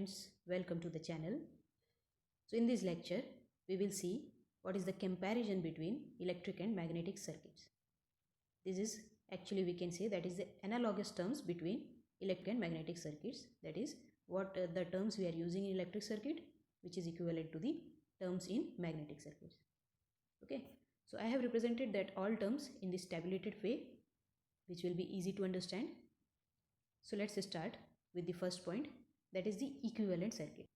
friends, welcome to the channel. So in this lecture, we will see what is the comparison between electric and magnetic circuits. This is actually, we can say, that is the analogous terms between electric and magnetic circuits. That is what the terms we are using in electric circuit, which is equivalent to the terms in magnetic circuits. Okay, so I have represented that all terms in this tabulated way, which will be easy to understand. So let's start with the first point, that is the equivalent circuit.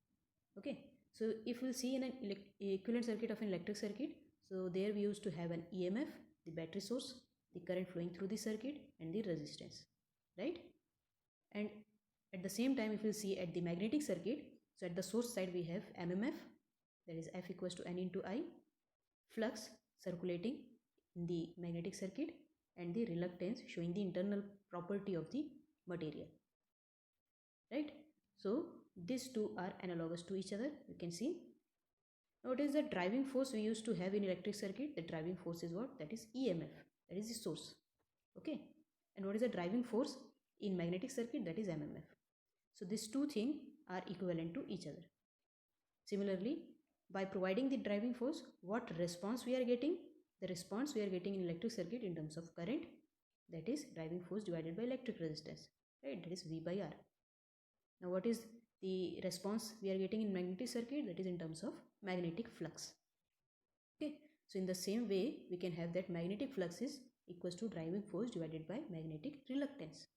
Okay, so if we'll see in an equivalent circuit of an electric circuit, so there we used to have an EMF, the battery source, the current flowing through the circuit, and the resistance, right? And at the same time, if we'll see at the magnetic circuit, so at the source side we have MMF, that is F equals to N into I, flux circulating in the magnetic circuit, and the reluctance showing the internal property of the material, right? So these two are analogous to each other, you can see. Now what is the driving force we used to have in electric circuit? The driving force is what? That is EMF, that is the source. Okay, and what is the driving force in magnetic circuit? That is MMF. So these two things are equivalent to each other. Similarly, by providing the driving force, what response we are getting? The response we are getting in electric circuit in terms of current, that is driving force divided by electric resistance, right? That is V by R. Now what is the response we are getting in magnetic circuit? That is in terms of magnetic flux. Okay, so in the same way we can have that magnetic flux is equals to driving force divided by magnetic reluctance.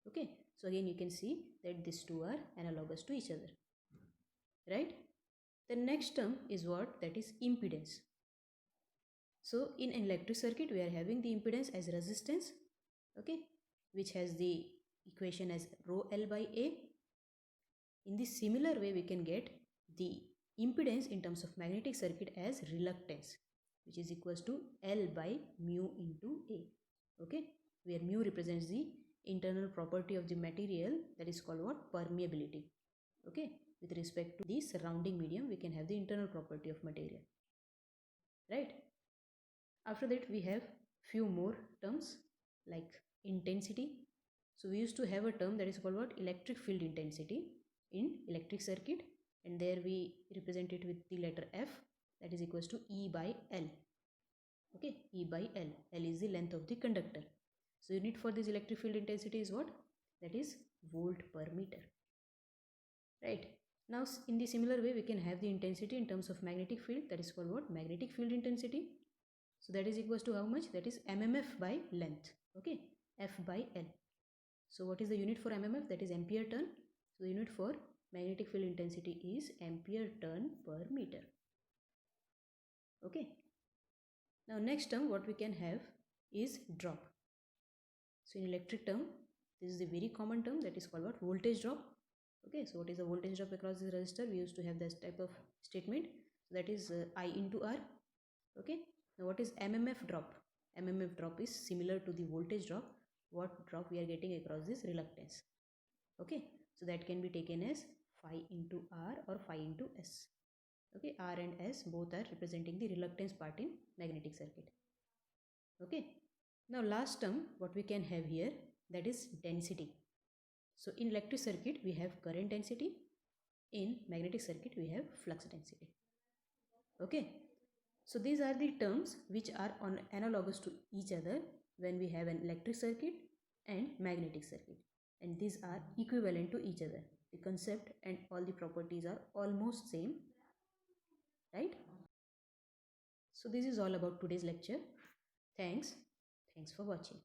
Okay, so again you can see that these two are analogous to each other, right? The next term is what? That is impedance. So in an electric circuit we are having the impedance as resistance, okay, which has the equation as rho L by A. In this similar way we can get the impedance in terms of magnetic circuit as reluctance, which is equals to L by mu into A. Okay, where mu represents the internal property of the material, that is called what? Permeability. Okay, with respect to the surrounding medium we can have the internal property of material, right? After that we have few more terms like intensity. So we used to have a term that is called what? Electric field intensity in electric circuit, and there we represent it with the letter F, that is equals to E by L. Okay, E by L. L is the length of the conductor. So unit for this electric field intensity is what? That is volt per meter, right? Now in the similar way we can have the intensity in terms of magnetic field, that is called what? Magnetic field intensity. So that is equals to how much? That is MMF by length. Okay, F by L. So what is the unit for MMF? That is ampere turn. So the unit for magnetic field intensity is ampere turn per meter. Okay. Now next term what we can have is drop. So in electric term, this is a very common term, that is called what? Voltage drop. Okay, so what is the voltage drop across this resistor? We used to have this type of statement. So that is I into R. Okay. Now what is MMF drop? MMF drop is similar to the voltage drop. What drop we are getting across this reluctance? Okay, so that can be taken as phi into R or phi into S. Okay, R and S both are representing the reluctance part in magnetic circuit. Okay, now last term what we can have here, that is density. So in electric circuit we have current density, in magnetic circuit we have flux density. Okay, so these are the terms which are analogous to each other when we have an electric circuit and magnetic circuit, and these are equivalent to each other. The concept and all the properties are almost same, right? So this is all about today's lecture. Thanks for watching.